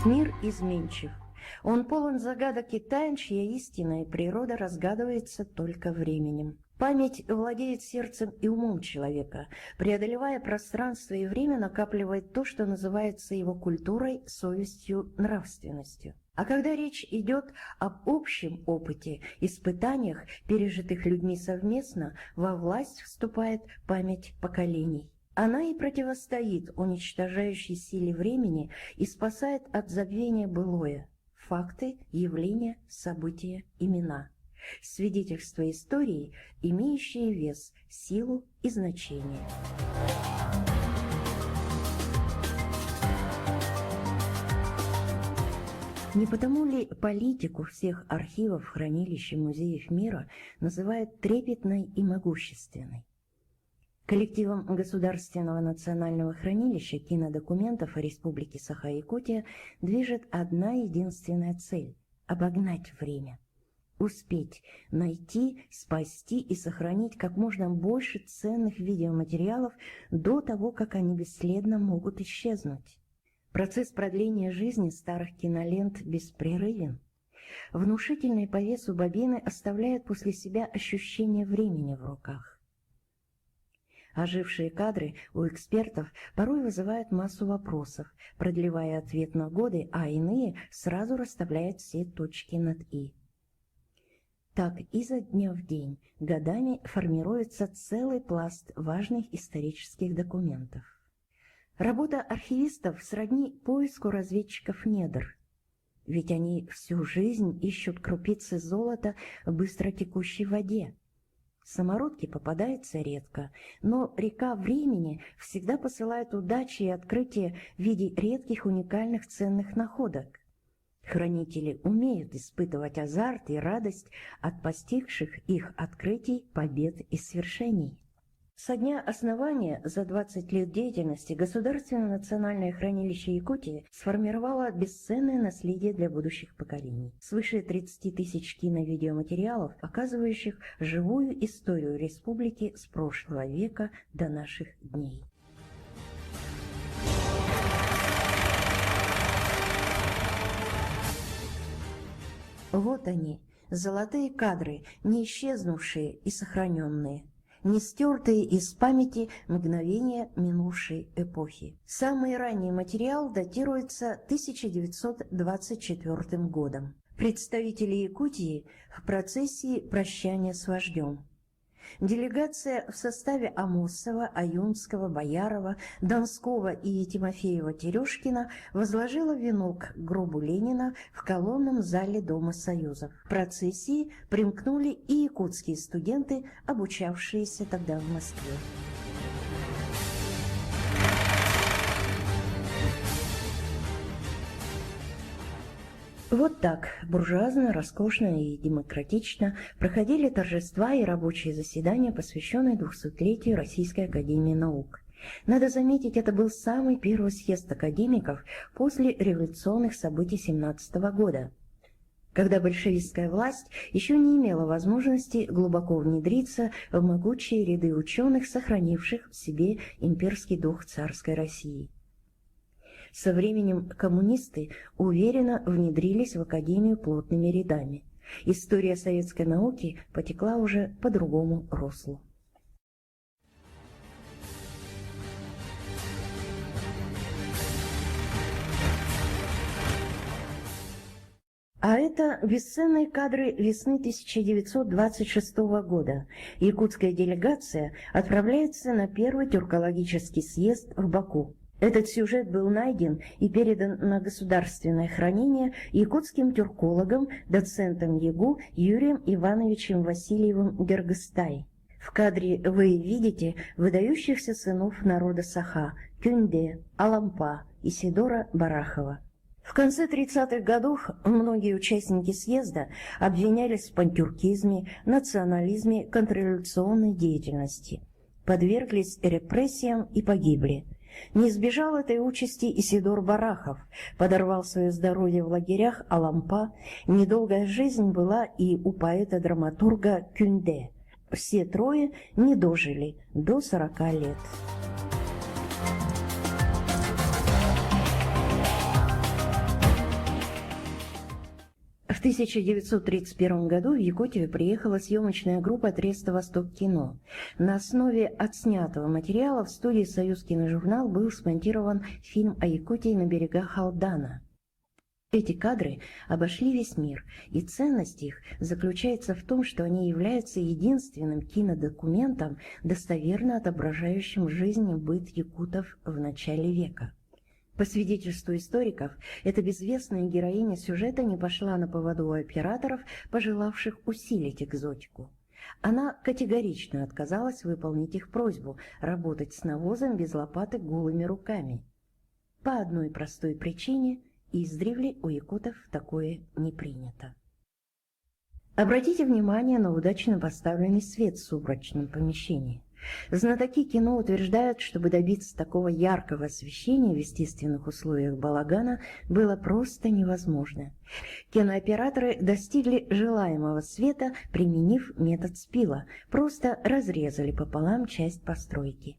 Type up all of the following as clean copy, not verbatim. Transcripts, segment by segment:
Мир изменчив. Он полон загадок и тайн, чья истинная природа разгадывается только временем. Память владеет сердцем и умом человека, преодолевая пространство и время, накапливает то, что называется его культурой, совестью, нравственностью. А когда речь идет об общем опыте, испытаниях, пережитых людьми совместно, во власть вступает память поколений. Она и противостоит уничтожающей силе времени и спасает от забвения былое. Факты, явления, события, имена. Свидетельства истории, имеющие вес, силу и значение. Не потому ли политику всех архивов, хранилищ и музеев мира называют трепетной и могущественной? Коллективом Государственного национального хранилища кинодокументов Республики Саха-Якутия движет одна единственная цель – обогнать время. Успеть найти, спасти и сохранить как можно больше ценных видеоматериалов до того, как они бесследно могут исчезнуть. Процесс продления жизни старых кинолент беспрерывен. Внушительные по весу бобины оставляют после себя ощущение времени в руках. Ожившие кадры у экспертов порой вызывают массу вопросов, продлевая ответ на годы, а иные сразу расставляют все точки над «и». Так изо дня в день годами формируется целый пласт важных исторических документов. Работа архивистов сродни поиску разведчиков недр, ведь они всю жизнь ищут крупицы золота в быстротекущей воде. Самородки попадаются редко, но река времени всегда посылает удачи и открытия в виде редких уникальных ценных находок. Хранители умеют испытывать азарт и радость от постигших их открытий, побед и свершений. Со дня основания за 20 лет деятельности Государственное национальное хранилище Якутии сформировало бесценное наследие для будущих поколений. Свыше 30 тысяч кино-видеоматериалов, показывающих живую историю республики с прошлого века до наших дней. Вот они, золотые кадры, не исчезнувшие и сохраненные, не стертые из памяти мгновения минувшей эпохи. Самый ранний материал датируется 1924 годом. Представители Якутии в процессии прощания с вождем. Делегация в составе Амосова, Аюнского, Боярова, Донского и Тимофеева-Терешкина возложила венок к гробу Ленина в колонном зале Дома Союзов. К процессии примкнули и якутские студенты, обучавшиеся тогда в Москве. Вот так буржуазно, роскошно и демократично проходили торжества и рабочие заседания, посвященные 200-летию Российской академии наук. Надо заметить, это был самый первый съезд академиков после революционных событий 1917 года, когда большевистская власть еще не имела возможности глубоко внедриться в могучие ряды ученых, сохранивших в себе имперский дух царской России. Со временем коммунисты уверенно внедрились в академию плотными рядами. История советской науки потекла уже по другому руслу. А это бесценные кадры весны 1926 года. Якутская делегация отправляется на первый тюркологический съезд в Баку. Этот сюжет был найден и передан на государственное хранение якутским тюркологом, доцентом ЕГУ Юрием Ивановичем Васильевым Гергыстай. В кадре вы видите выдающихся сынов народа Саха – Кюнде, Алампа, Исидора Барахова. В конце 30-х годов многие участники съезда обвинялись в пантюркизме, национализме, контрреволюционной деятельности, подверглись репрессиям и погибли. Не избежал этой участи Исидор Барахов, подорвал свое здоровье в лагерях Алампа. Недолгая жизнь была и у поэта-драматурга Кюнде. Все трое не дожили до 40 лет. 1931 году в Якутию приехала съемочная группа «Треста Восток Кино». На основе отснятого материала в студии «Союз Киножурнал» был смонтирован фильм о Якутии на берегах Алдана. Эти кадры обошли весь мир, и ценность их заключается в том, что они являются единственным кинодокументом, достоверно отображающим жизнь и быт якутов в начале века. По свидетельству историков, эта безвестная героиня сюжета не пошла на поводу у операторов, пожелавших усилить экзотику. Она категорично отказалась выполнить их просьбу работать с навозом без лопаты голыми руками. По одной простой причине – издревле у якутов такое не принято. Обратите внимание на удачно поставленный свет в сумрачном помещении. Знатоки кино утверждают, чтобы добиться такого яркого освещения в естественных условиях балагана было просто невозможно. Кинооператоры достигли желаемого света, применив метод спила, просто разрезали пополам часть постройки.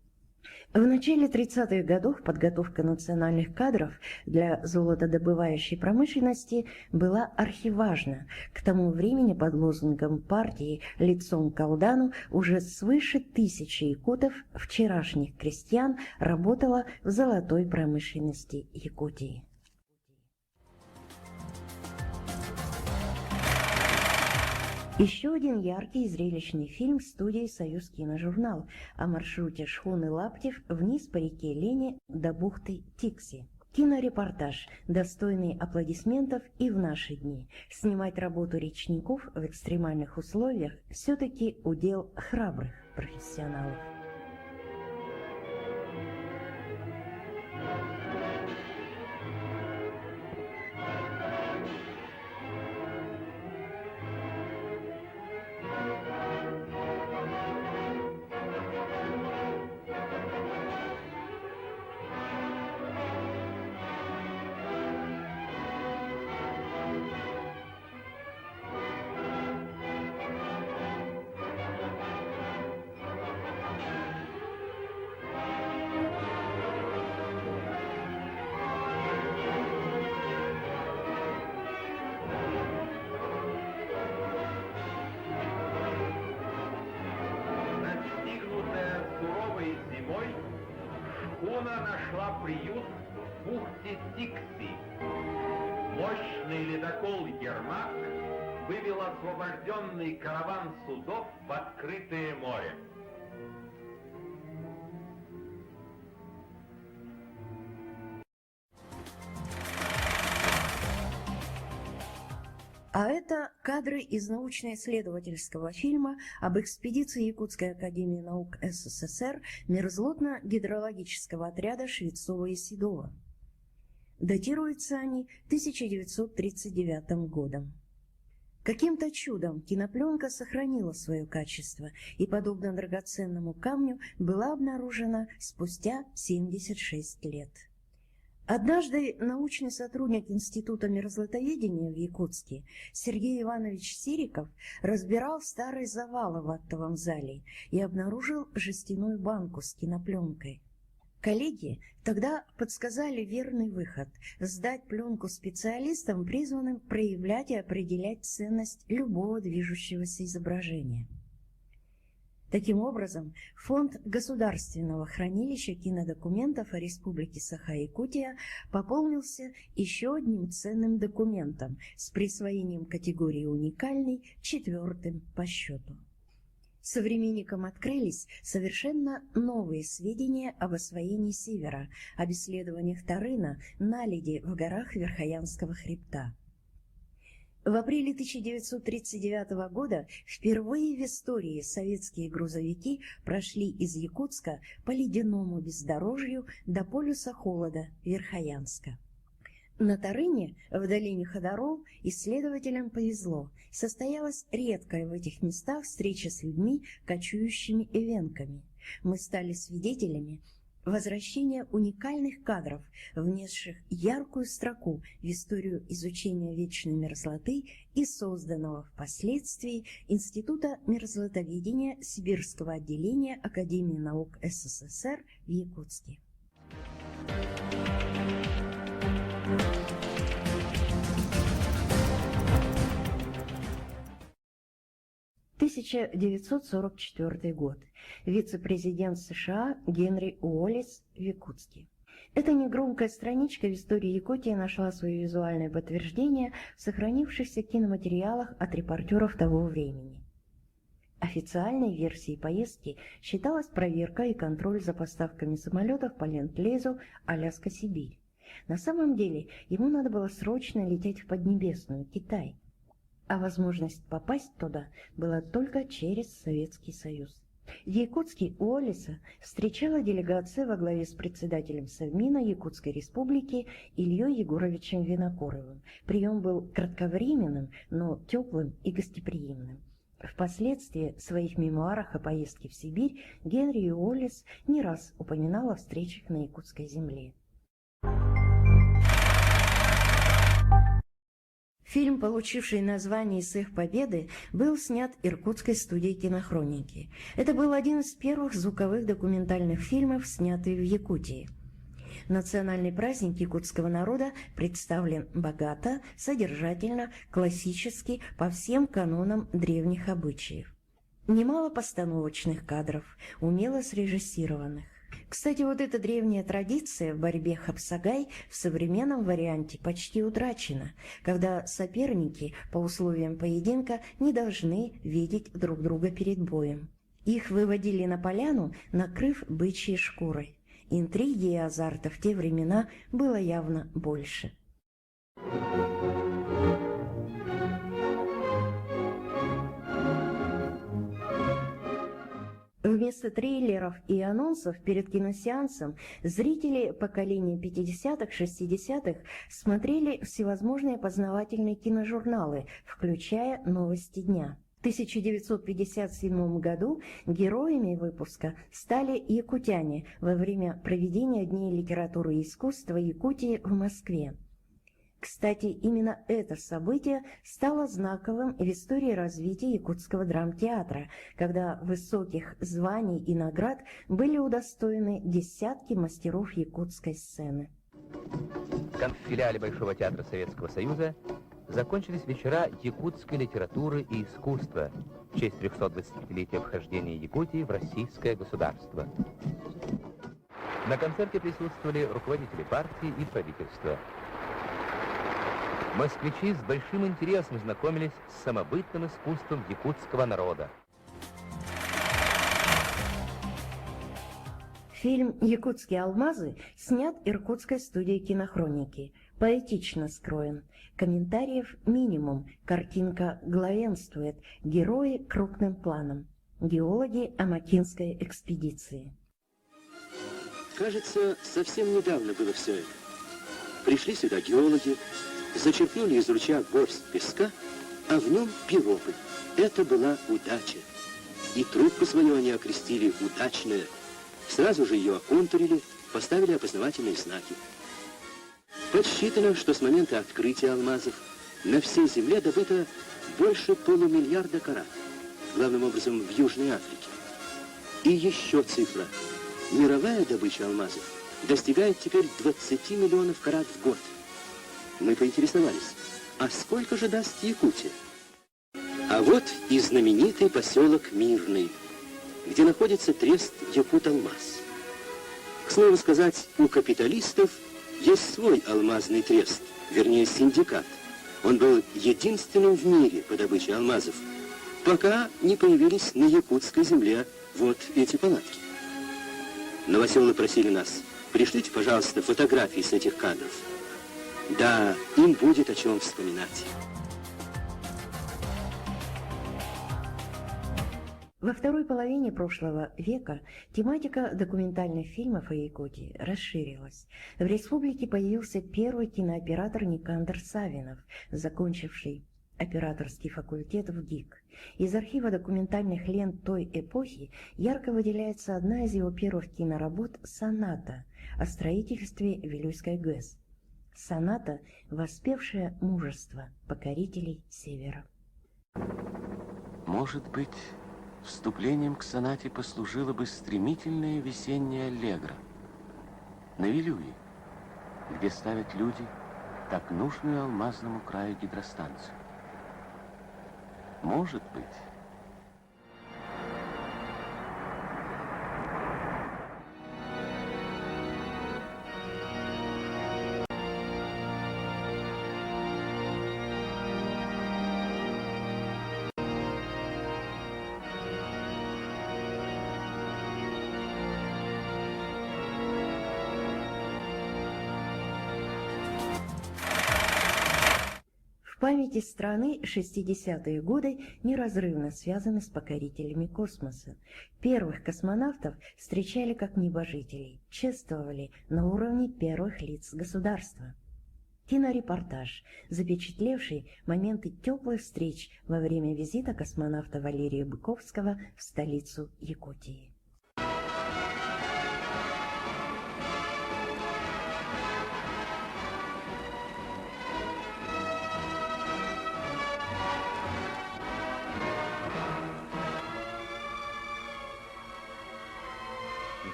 В начале 30-х годов подготовка национальных кадров для золотодобывающей промышленности была архиважна. К тому времени под лозунгом партии «Лицом к Алдану» уже свыше 1000 якутов, вчерашних крестьян, работало в золотой промышленности Якутии. Еще один яркий и зрелищный фильм студии «Союз Киножурнал» о маршруте шхуны «Лаптев» вниз по реке Лени до бухты Тикси. Кинорепортаж, достойный аплодисментов и в наши дни. Снимать работу речников в экстремальных условиях все-таки удел храбрых профессионалов. Шхуна нашла приют в бухте Тикси. Мощный ледокол «Ермак» вывел освобожденный караван судов в открытое море. А это кадры из научно-исследовательского фильма об экспедиции Якутской академии наук СССР мерзлотно-гидрологического отряда Швецова и Седова. Датируются они 1939 годом. Каким-то чудом кинопленка сохранила свое качество и, подобно драгоценному камню, была обнаружена спустя 76 лет. Однажды научный сотрудник Института мерзлотоведения в Якутске Сергей Иванович Сириков разбирал старые завалы в актовом зале и обнаружил жестяную банку с кинопленкой. Коллеги тогда подсказали верный выход – сдать пленку специалистам, призванным проявлять и определять ценность любого движущегося изображения. Таким образом, Фонд Государственного хранилища кинодокументов о Республике Саха-Якутия пополнился еще одним ценным документом с присвоением категории «Уникальный» 4-м по счету. Современникам открылись совершенно новые сведения об освоении Севера, об исследованиях Тарына, наледи в горах Верхоянского хребта. В апреле 1939 года впервые в истории советские грузовики прошли из Якутска по ледяному бездорожью до полюса холода Верхоянска. На Тарыне, в долине Ходоров, исследователям повезло. Состоялась редкая в этих местах встреча с людьми, кочующими эвенками. Мы стали свидетелями возвращения уникальных кадров, внесших яркую строку в историю изучения вечной мерзлоты и созданного впоследствии Института мерзлотоведения Сибирского отделения Академии наук СССР в Якутске. 1944 год. Вице-президент США Генри Уоллес в Якутске. Эта негромкая страничка в истории Якутии нашла свое визуальное подтверждение в сохранившихся киноматериалах от репортеров того времени. Официальной версией поездки считалась проверка и контроль за поставками самолетов по Ленд-Лизу Аляска-Сибирь. На самом деле ему надо было срочно лететь в Поднебесную, Китай, а возможность попасть туда была только через Советский Союз. В Якутске Уоллеса встречала делегация во главе с председателем Совмина Якутской Республики Ильей Егоровичем Винокуровым. Прием был кратковременным, но теплым и гостеприимным. Впоследствии в своих мемуарах о поездке в Сибирь Генри Уоллес не раз упоминал о встречах на якутской земле. Фильм, получивший название «С их победы», был снят Иркутской студией кинохроники. Это был один из первых звуковых документальных фильмов, снятых в Якутии. Национальный праздник якутского народа представлен богато, содержательно, классически, по всем канонам древних обычаев. Немало постановочных кадров, умело срежиссированных. Кстати, вот эта древняя традиция в борьбе хапсагай в современном варианте почти утрачена, когда соперники по условиям поединка не должны видеть друг друга перед боем. Их выводили на поляну, накрыв бычьей шкурой. Интриги и азарта в те времена было явно больше. Вместо трейлеров и анонсов перед киносеансом зрители поколения 50-х, 60-х смотрели всевозможные познавательные киножурналы, включая «Новости дня». В 1957 году героями выпуска стали якутяне во время проведения Дней литературы и искусства Якутии в Москве. Кстати, именно это событие стало знаковым в истории развития якутского драмтеатра, когда высоких званий и наград были удостоены десятки мастеров якутской сцены. В филиале Большого театра Советского Союза закончились вечера якутской литературы и искусства в честь 325-летия вхождения Якутии в российское государство. На концерте присутствовали руководители партии и правительства. Москвичи с большим интересом знакомились с самобытным искусством якутского народа. Фильм «Якутские алмазы» снят Иркутской студией кинохроники. Поэтично скроен. Комментариев минимум. Картинка главенствует. Герои крупным планом. Геологи Амакинской экспедиции. Кажется, совсем недавно было все это. Пришли сюда геологи, зачерпнули из ручья горсть песка, а в нем пиропы. Это была удача. И трубку свою они окрестили «Удачная». Сразу же ее оконтурили, поставили опознавательные знаки. Подсчитано, что с момента открытия алмазов на всей Земле добыто больше полумиллиарда карат, главным образом в Южной Африке. И еще цифра. Мировая добыча алмазов достигает теперь 20 миллионов карат в год. Мы поинтересовались, а сколько же даст Якутия? А вот и знаменитый поселок Мирный, где находится трест Якут-Алмаз. К слову сказать, у капиталистов есть свой алмазный трест, вернее синдикат. Он был единственным в мире по добыче алмазов, пока не появились на якутской земле вот эти палатки. Новоселы просили нас, пришлите, пожалуйста, фотографии с этих кадров. Да, им будет о чем вспоминать. Во второй половине прошлого века тематика документальных фильмов о Якутии расширилась. В республике появился первый кинооператор Никандр Савинов, закончивший операторский факультет в ГИК. Из архива документальных лент той эпохи ярко выделяется одна из его первых киноработ «Соната» о строительстве Вилюйской ГЭС. Соната, воспевшая мужество покорителей Севера. Может быть, вступлением к сонате послужило бы стремительное весеннее аллегро на Вилюе, где ставят люди так нужную алмазному краю гидростанцию. Может быть, памяти страны 60-е годы неразрывно связаны с покорителями космоса. Первых космонавтов встречали как небожителей, чествовали на уровне первых лиц государства. Кинорепортаж, запечатлевший моменты теплых встреч во время визита космонавта Валерия Быковского в столицу Якутии.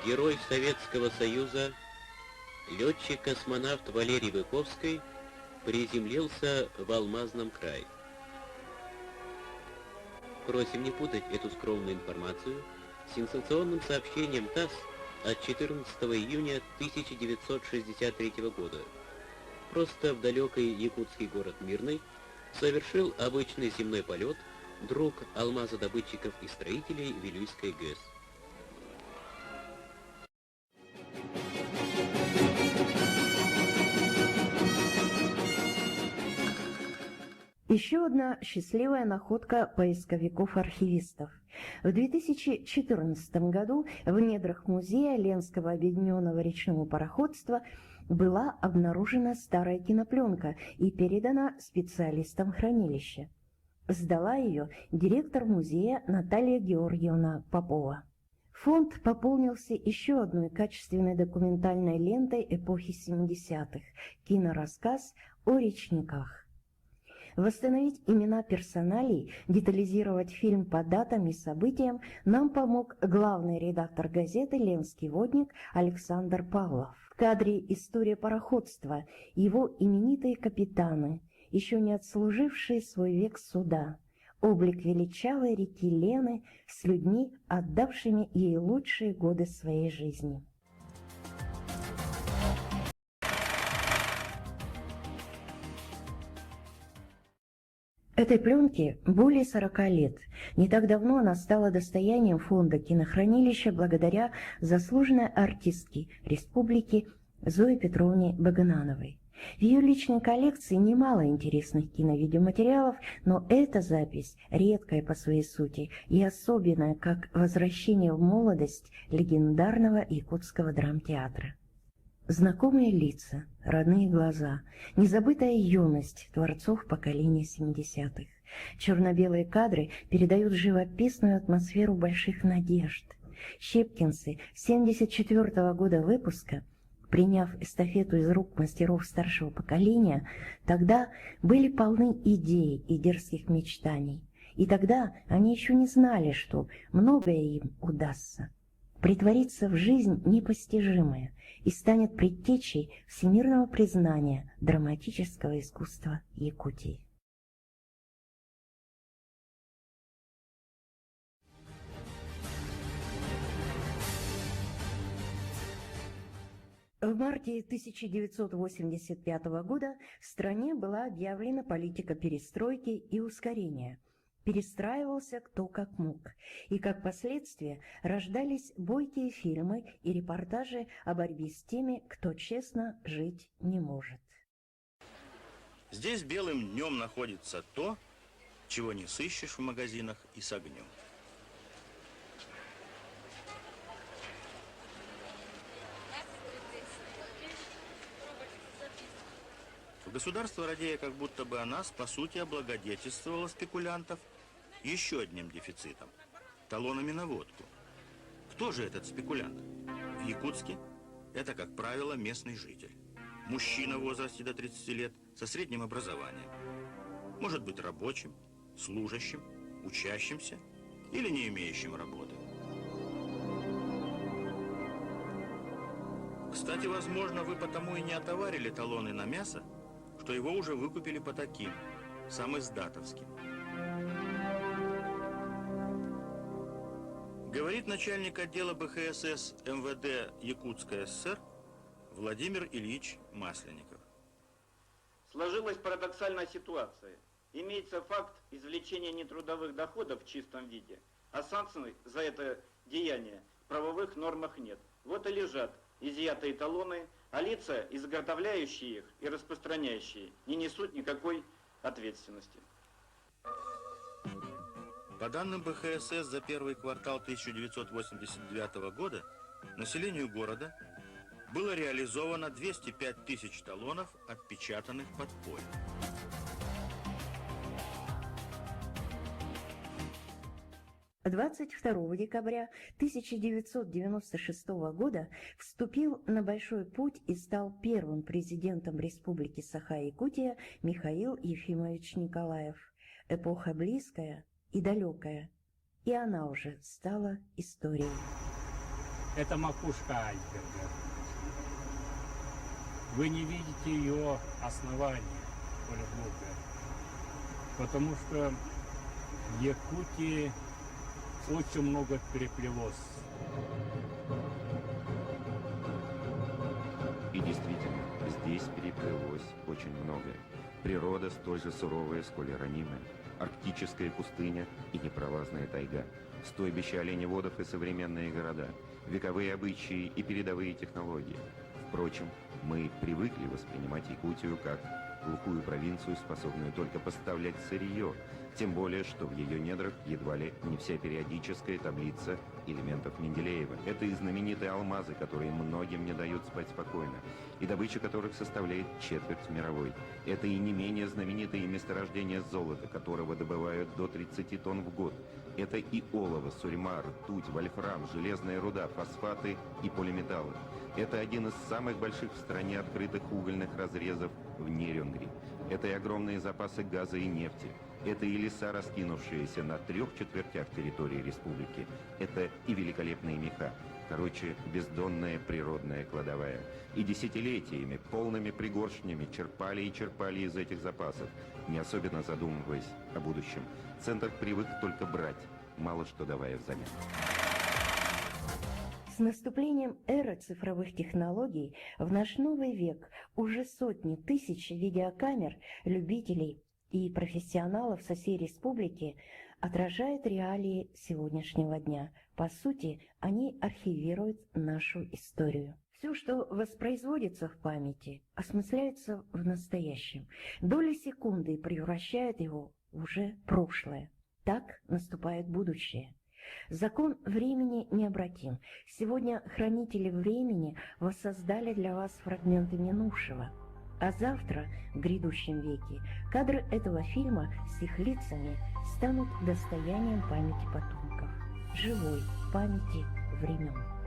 Герой Советского Союза, летчик-космонавт Валерий Быковский приземлился в Алмазном крае. Просим не путать эту скромную информацию с сенсационным сообщением ТАСС от 14 июня 1963 года. Просто в далекий якутский город Мирный совершил обычный земной полет друг алмазодобытчиков и строителей Вилюйской ГЭС. Еще одна счастливая находка поисковиков-архивистов. В 2014 году в недрах музея Ленского объединенного речного пароходства была обнаружена старая кинопленка и передана специалистам хранилища. Сдала ее директор музея Наталья Георгиевна Попова. Фонд пополнился еще одной качественной документальной лентой эпохи 70-х – кинорассказ о речниках. Восстановить имена персоналей, детализировать фильм по датам и событиям нам помог главный редактор газеты «Ленский водник» Александр Павлов. В кадре история пароходства, его именитые капитаны, еще не отслужившие свой век суда, облик величавой реки Лены с людьми, отдавшими ей лучшие годы своей жизни. Этой пленке более 40 лет. Не так давно она стала достоянием фонда кинохранилища благодаря заслуженной артистке республики Зое Петровне Баганановой. В ее личной коллекции немало интересных киновидеоматериалов, но эта запись редкая по своей сути и особенная как возвращение в молодость легендарного якутского драмтеатра. Знакомые лица, родные глаза, незабытая юность творцов поколения 70-х. Черно-белые кадры передают живописную атмосферу больших надежд. Щепкинцы 74-го года выпуска, приняв эстафету из рук мастеров старшего поколения, тогда были полны идей и дерзких мечтаний. И тогда они еще не знали, что многое им удастся. Притвориться в жизнь непостижимое и станет предтечей всемирного признания драматического искусства Якутии. В марте 1985 года в стране была объявлена политика перестройки и ускорения. Перестраивался кто как мог, и как последствие рождались бойкие фильмы и репортажи о борьбе с теми, кто честно жить не может. Здесь белым днем находится то, чего не сыщешь в магазинах и с огнем. Государство, радея как будто бы о нас, по сути, облагодетельствовало спекулянтов еще одним дефицитом – талонами на водку. Кто же этот спекулянт? В Якутске это, как правило, местный житель. Мужчина в возрасте до 30 лет со средним образованием. Может быть рабочим, служащим, учащимся или не имеющим работы. Кстати, возможно, вы потому и не отоварили талоны на мясо, что его уже выкупили по таким, самиздатовским. Говорит начальник отдела БХСС МВД Якутской ССР Владимир Ильич Масленников. Сложилась парадоксальная ситуация. Имеется факт извлечения нетрудовых доходов в чистом виде, а санкций за это деяние в правовых нормах нет. Вот и лежат изъятые талоны, а лица, изготовляющие их и распространяющие, не несут никакой ответственности. По данным БХСС, за первый квартал 1989 года населению города было реализовано 205 тысяч талонов, отпечатанных подпольно. — 22 декабря 1996 года вступил на большой путь и стал первым президентом Республики Саха-Якутия Михаил Ефимович Николаев. Эпоха близкая и далекая, и она уже стала историей. Это макушка айсберга. Вы не видите ее основания более глубокое, потому что в Якутии очень много переплелось. И действительно, здесь переплелось очень многое. Природа столь же суровая, сколь и ранимая. Арктическая пустыня и непролазная тайга. Стойбище оленеводов и современные города. Вековые обычаи и передовые технологии. Впрочем, мы привыкли воспринимать Якутию как глухую провинцию, способную только поставлять сырье, тем более, что в ее недрах едва ли не вся периодическая таблица элементов Менделеева. Это и знаменитые алмазы, которые многим не дают спать спокойно, и добыча которых составляет четверть мировой. Это и не менее знаменитые месторождения золота, которого добывают до 30 тонн в год. Это и олово, сурьма, ртуть, вольфрам, железная руда, фосфаты и полиметаллы. Это один из самых больших в стране открытых угольных разрезов в Нерюнгри. Это и огромные запасы газа и нефти. Это и леса, раскинувшиеся на 3/4 территории республики. Это и великолепные меха. Короче, бездонная природная кладовая. И десятилетиями, полными пригоршнями черпали и черпали из этих запасов, не особенно задумываясь о будущем. Центр привык только брать, мало что давая взамен. С наступлением эры цифровых технологий в наш новый век уже сотни тысяч видеокамер любителей и профессионалов со всей республики отражают реалии сегодняшнего дня. По сути, они архивируют нашу историю. Все, что воспроизводится в памяти, осмысляется в настоящем. Доли секунды превращает его в уже прошлое. Так наступает будущее. Закон времени необратим. Сегодня хранители времени воссоздали для вас фрагменты минувшего. А завтра, в грядущем веке, кадры этого фильма с их лицами станут достоянием памяти потомков, живой памяти времен.